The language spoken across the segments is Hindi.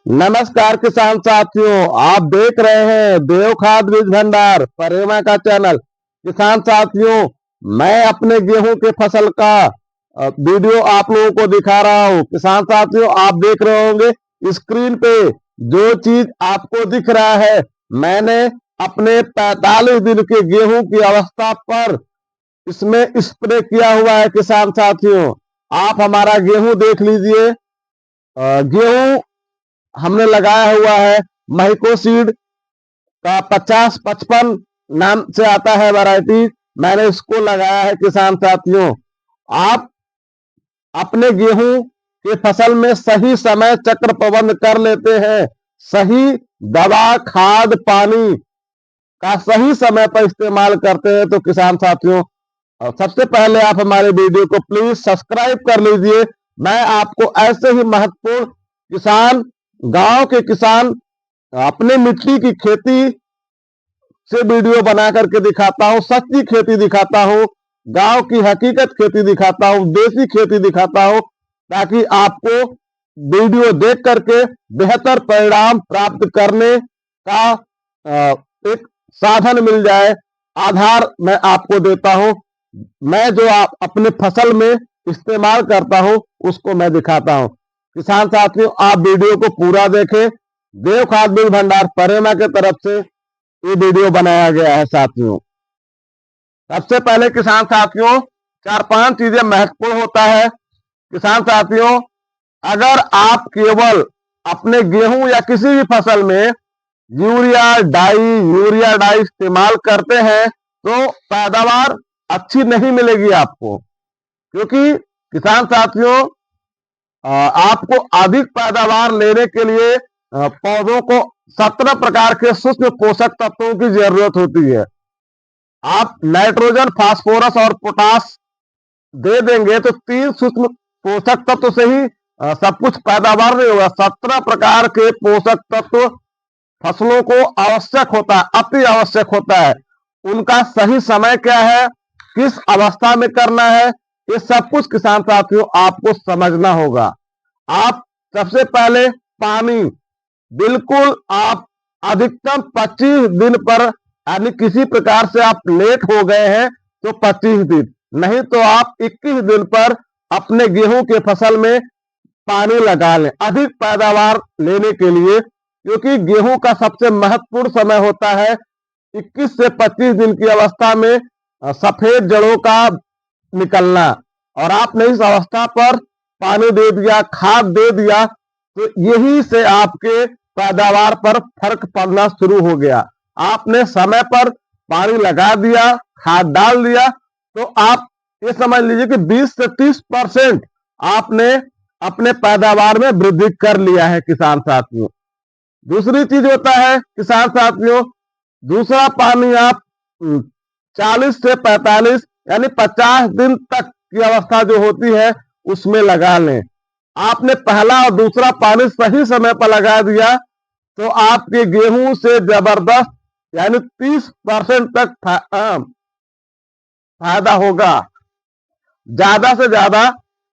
नमस्कार किसान साथियों, आप देख रहे हैं देव खाद बीज भंडार परेमा का चैनल। किसान साथियों, मैं अपने गेहूं के फसल का वीडियो आप लोगों को दिखा रहा हूं। किसान साथियों, आप देख रहे होंगे स्क्रीन पे जो चीज आपको दिख रहा है, मैंने अपने 45 दिन के गेहूं की अवस्था पर इसमें स्प्रे किया हुआ है। किसान साथियों, आप हमारा गेहूं देख लीजिए। गेहूं हमने लगाया हुआ है महिको सीड का 50-55 नाम से आता है वैरायटी। मैंने इसको लगाया है। किसान साथियों, आप अपने गेहूं के फसल में सही समय चक्र प्रबंध कर लेते हैं, सही दवा खाद पानी का सही समय पर इस्तेमाल करते हैं, तो किसान साथियों सबसे पहले आप हमारे वीडियो को प्लीज सब्सक्राइब कर लीजिए। मैं आपको ऐसे ही महत्वपूर्ण किसान, गांव के किसान अपने मिट्टी की खेती से वीडियो बना करके दिखाता हूं, सच्ची खेती दिखाता हूं, गांव की हकीकत खेती दिखाता हूं, देसी खेती दिखाता हूं, ताकि आपको वीडियो देख करके बेहतर परिणाम प्राप्त करने का एक साधन मिल जाए। आधार मैं आपको देता हूं। मैं जो आप अपने फसल में इस्तेमाल करता हूं उसको मैं दिखाता हूं। किसान साथियों, आप वीडियो को पूरा देखें। देव खाद बीज भंडार परेमा के तरफ से ये वीडियो बनाया गया है। साथियों, सबसे पहले किसान साथियों 4-5 चीजें महत्वपूर्ण होता है। किसान साथियों, अगर आप केवल अपने गेहूं या किसी भी फसल में यूरिया डाई इस्तेमाल करते हैं तो पैदावार अच्छी नहीं मिलेगी आपको। क्योंकि किसान साथियों, आपको अधिक पैदावार लेने के लिए पौधों को 17 प्रकार के सूक्ष्म पोषक तत्वों की जरूरत होती है। आप नाइट्रोजन, फास्फोरस और पोटास दे देंगे तो 3 सूक्ष्म पोषक तत्व से ही सब कुछ पैदावार नहीं होगा। 17 प्रकार के पोषक तत्व फसलों को आवश्यक होता है, अति आवश्यक होता है। उनका सही समय क्या है, किस अवस्था में करना है, ये सब कुछ किसान साथियों आपको समझना होगा। आप सबसे पहले पानी, बिल्कुल आप अधिकतम 25 दिन पर, यानी किसी प्रकार से आप लेट हो गए हैं तो 25 दिन, नहीं तो आप 21 दिन पर अपने गेहूं के फसल में पानी लगा लें अधिक पैदावार लेने के लिए। क्योंकि गेहूं का सबसे महत्वपूर्ण समय होता है 21 से 25 दिन की अवस्था में सफेद जड़ों का निकलना। और आपने इस अवस्था पर पानी दे दिया, खाद दे दिया, तो यही से आपके पैदावार पर फर्क पड़ना शुरू हो गया। आपने समय पर पानी लगा दिया, खाद डाल दिया, तो आप ये समझ लीजिए कि 20 से 30% आपने अपने पैदावार में वृद्धि कर लिया है। किसान साथियों, दूसरी चीज होता है किसान साथियों, दूसरा पानी आप 40 से 45 यानी 50 दिन तक की अवस्था जो होती है उसमें लगा लें। आपने पहला और दूसरा पानी सही समय पर लगा दिया तो आपके गेहूं से जबरदस्त यानी 30% तक फायदा होगा। ज्यादा से ज्यादा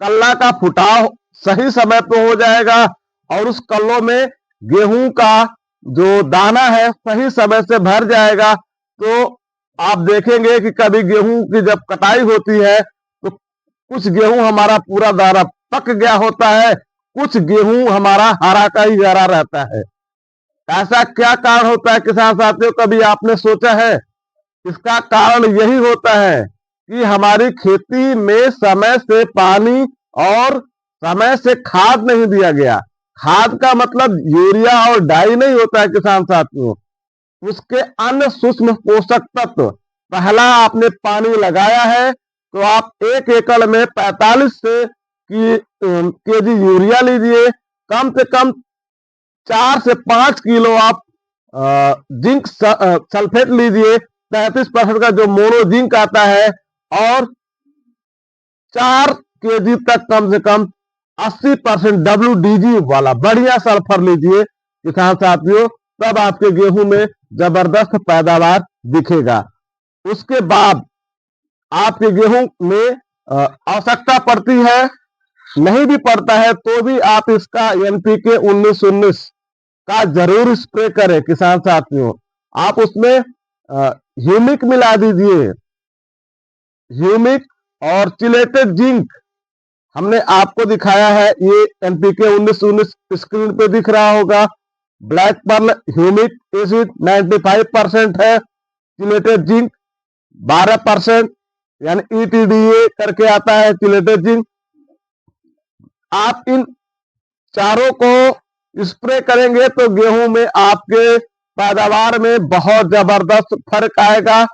कल्ला का फुटाव सही समय पर हो जाएगा और उस कल्लों में गेहूं का जो दाना है सही समय से भर जाएगा। तो आप देखेंगे कि कभी गेहूं की जब कटाई होती है तो कुछ गेहूं हमारा पूरा दाना पक गया होता है, कुछ गेहूं हमारा हरा का ही हरा रहता है। ऐसा क्या कारण होता है किसान साथियों, कभी आपने सोचा है? इसका कारण यही होता है कि हमारी खेती में समय से पानी और समय से खाद नहीं दिया गया। खाद का मतलब यूरिया और डाई नहीं होता है किसान साथियों, उसके अन्य सूक्ष्म पोषक तत्व। पहला आपने पानी लगाया है तो आप 1 एकड़ में 45 केजी यूरिया लीजिए, कम से कम 4 से 5 किलो आप जिंक सल्फेट लीजिए, 33% का जो मोनो जिंक आता है, और 4 केजी तक कम से कम 80% WDG वाला बढ़िया सल्फर लीजिए किसान साथियों, तब आपके गेहूं में जबरदस्त पैदावार दिखेगा। उसके बाद आपके गेहूं में आवश्यकता पड़ती है, नहीं भी पड़ता है तो भी आप इसका NPK 19-19 का जरूर स्प्रे करें किसान साथियों। आप उसमें ह्यूमिक मिला दीजिए, ह्यूमिक और चिलेटेड जिंक हमने आपको दिखाया है। ये एनपीके 1919 स्क्रीन पे दिख रहा होगा। ब्लैक पर्ल ह्यूमिक एसिड 95% है, चिलेटेड जिंक 12% यानी ईटीडीए करके आता है चिलेटेड जिंक। आप इन चारों को स्प्रे करेंगे तो गेहूं में आपके पैदावार में बहुत जबरदस्त फर्क आएगा।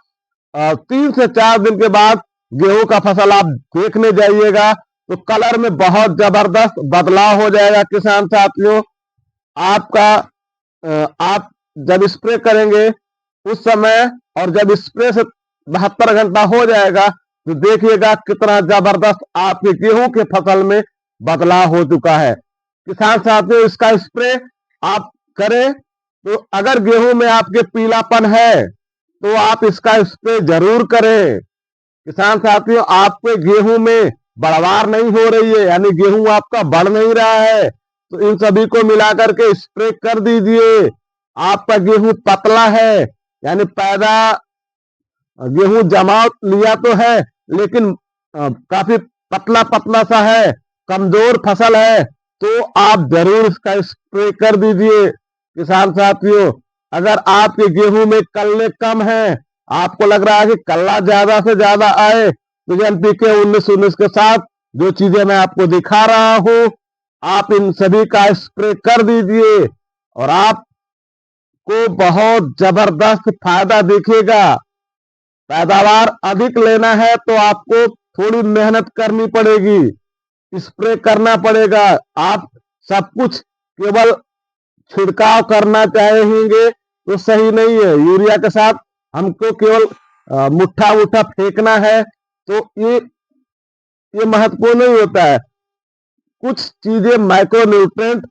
3 से 4 दिन के बाद गेहूं का फसल आप देखने जाइएगा तो कलर में बहुत जबरदस्त बदलाव हो जाएगा किसान साथियों। आपका आप जब स्प्रे करेंगे उस समय, और जब स्प्रे से 72 घंटा हो जाएगा तो देखिएगा कितना जबरदस्त आपके गेहूं के फसल में बदलाव हो चुका है। किसान साथियों, इसका स्प्रे आप करें तो अगर गेहूं में आपके पीलापन है तो आप इसका स्प्रे जरूर करें। किसान साथियों, आपके गेहूं में बढ़वार नहीं हो रही है, यानी गेहूं आपका बढ़ नहीं रहा है, तो इन सभी को मिलाकर के स्प्रे कर दीजिए। आपका गेहूं पतला है, यानी पैदा गेहूं जमाव लिया तो है लेकिन काफी पतला पतला सा है, कमजोर फसल है, तो आप जरूर इसका स्प्रे कर दीजिए। किसान साथियों, अगर आपके गेहूं में कल्ले कम है, आपको लग रहा है कि कल्ला ज्यादा से ज्यादा आए, तो एनपीके 1919 के साथ जो चीजें मैं आपको दिखा रहा हूं, आप इन सभी का स्प्रे कर दीजिए और आपको बहुत जबरदस्त फायदा दिखेगा। पैदावार अधिक लेना है तो आपको थोड़ी मेहनत करनी पड़ेगी, स्प्रे करना पड़ेगा। आप सब कुछ केवल छिड़काव करना चाहेंगे तो सही नहीं है। यूरिया के साथ हमको केवल मुट्ठा मुट्ठा फेंकना है तो ये महत्वपूर्ण नहीं होता है। कुछ चीजें माइक्रो न्यूट्रिएंट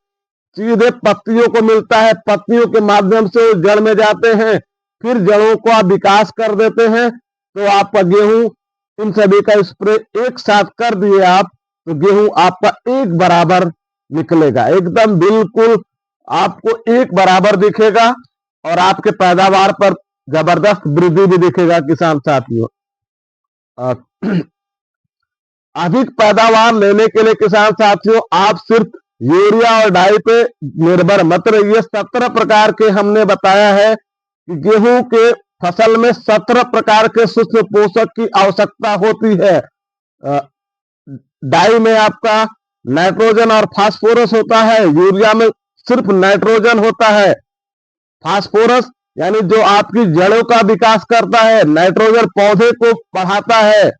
सीधे पत्तियों को मिलता है, पत्तियों के माध्यम से जड़ में जाते हैं, फिर जड़ों को आप विकास कर देते हैं। तो आपका गेहूं इन सभी का स्प्रे एक साथ कर दिए आप, तो गेहूं आपका एक बराबर निकलेगा, एकदम बिल्कुल आपको एक बराबर दिखेगा और आपके पैदावार पर जबरदस्त वृद्धि भी दिखेगा। किसान साथियों, अधिक पैदावार लेने के लिए किसान साथियों आप सिर्फ यूरिया और डाई पे निर्भर मत रहिए। 17 प्रकार के हमने बताया है कि गेहूं के फसल में 17 प्रकार के सूक्ष्म पोषक की आवश्यकता होती है। डाई में आपका नाइट्रोजन और फास्फोरस होता है, यूरिया में सिर्फ नाइट्रोजन होता है। फास्फोरस यानी जो आपकी जड़ों का विकास करता है, नाइट्रोजन पौधे को बढ़ाता है,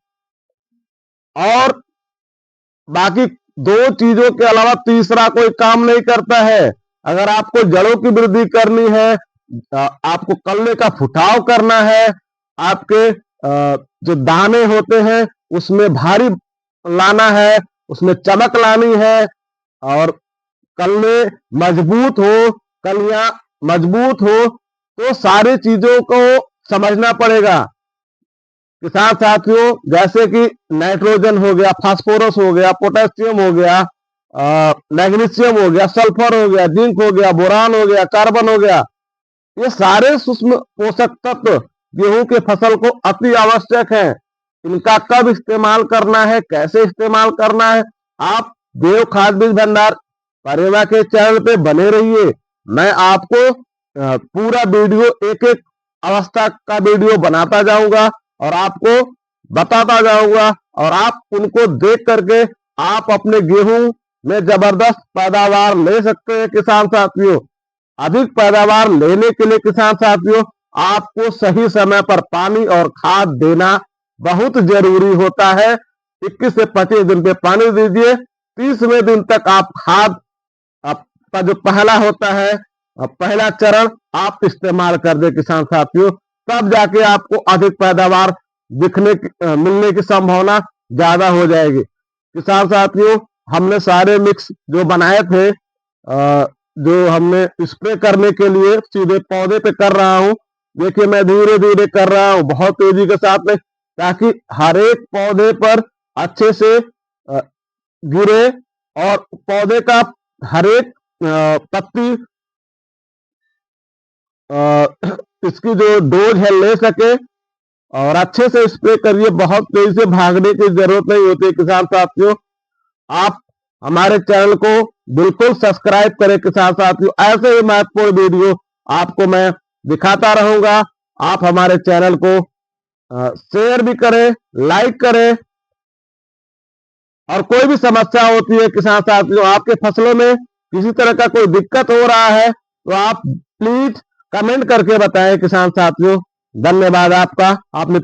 और बाकी दो चीजों के अलावा तीसरा कोई काम नहीं करता है। अगर आपको जड़ों की वृद्धि करनी है, आपको कल्ले का फुटाव करना है, आपके जो दाने होते हैं उसमें भारी लाना है, उसमें चमक लानी है, और कल्ले मजबूत हो, कलियां मजबूत हो, तो सारी चीजों को समझना पड़ेगा। किसान साथियों, जैसे कि नाइट्रोजन हो गया, फास्फोरस हो गया, पोटेशियम हो गया, मैग्नीशियम हो गया, सल्फर हो गया, जिंक हो गया, बोरान हो गया, कार्बन हो गया, ये सारे सूक्ष्म पोषक तत्व गेहूं के फसल को अति आवश्यक है। इनका कब इस्तेमाल करना है, कैसे इस्तेमाल करना है, आप देव खाद बीज भंडार परिवार के चैनल पे बने रहिए। मैं आपको पूरा वीडियो एक एक अवस्था का वीडियो बनाता जाऊंगा और आपको बताता जाऊंगा, और आप उनको देख करके आप अपने गेहूं में जबरदस्त पैदावार ले सकते हैं। किसान साथियों, अधिक पैदावार लेने के लिए किसान साथियों आपको सही समय पर पानी और खाद देना बहुत जरूरी होता है। 21 से 25 दिन पे पानी दीजिए, 30वें दिन तक आप खाद आपका जो पहला होता है, पहला चरण आप इस्तेमाल कर दे किसान साथियों, तब जाके आपको अधिक पैदावार मिलने की संभावना ज्यादा हो जाएगी। किसान साथियों, हमने सारे मिक्स जो बनाए थे, जो हमने स्प्रे करने के लिए सीधे पौधे पे कर रहा हूं, देखिए मैं धीरे धीरे कर रहा हूं, बहुत तेजी के साथ में, ताकि हर एक पौधे पर अच्छे से गिरे और पौधे का हर एक पत्ती इसकी जो डोज है ले सके और अच्छे से स्प्रे करिए। बहुत तेजी से भागने की जरूरत नहीं होती किसान साथियों। आप हमारे चैनल को बिल्कुल सब्सक्राइब करें किसान साथियों। ऐसे ही महत्वपूर्ण वीडियो आपको मैं दिखाता रहूंगा। आप हमारे चैनल को शेयर भी करें, लाइक करें। और कोई भी समस्या होती है किसान साथियों, आपके फसलों में किसी तरह का कोई दिक्कत हो रहा है तो आप प्लीज कमेंट करके बताएं किसान साथियों। धन्यवाद आपका। आपने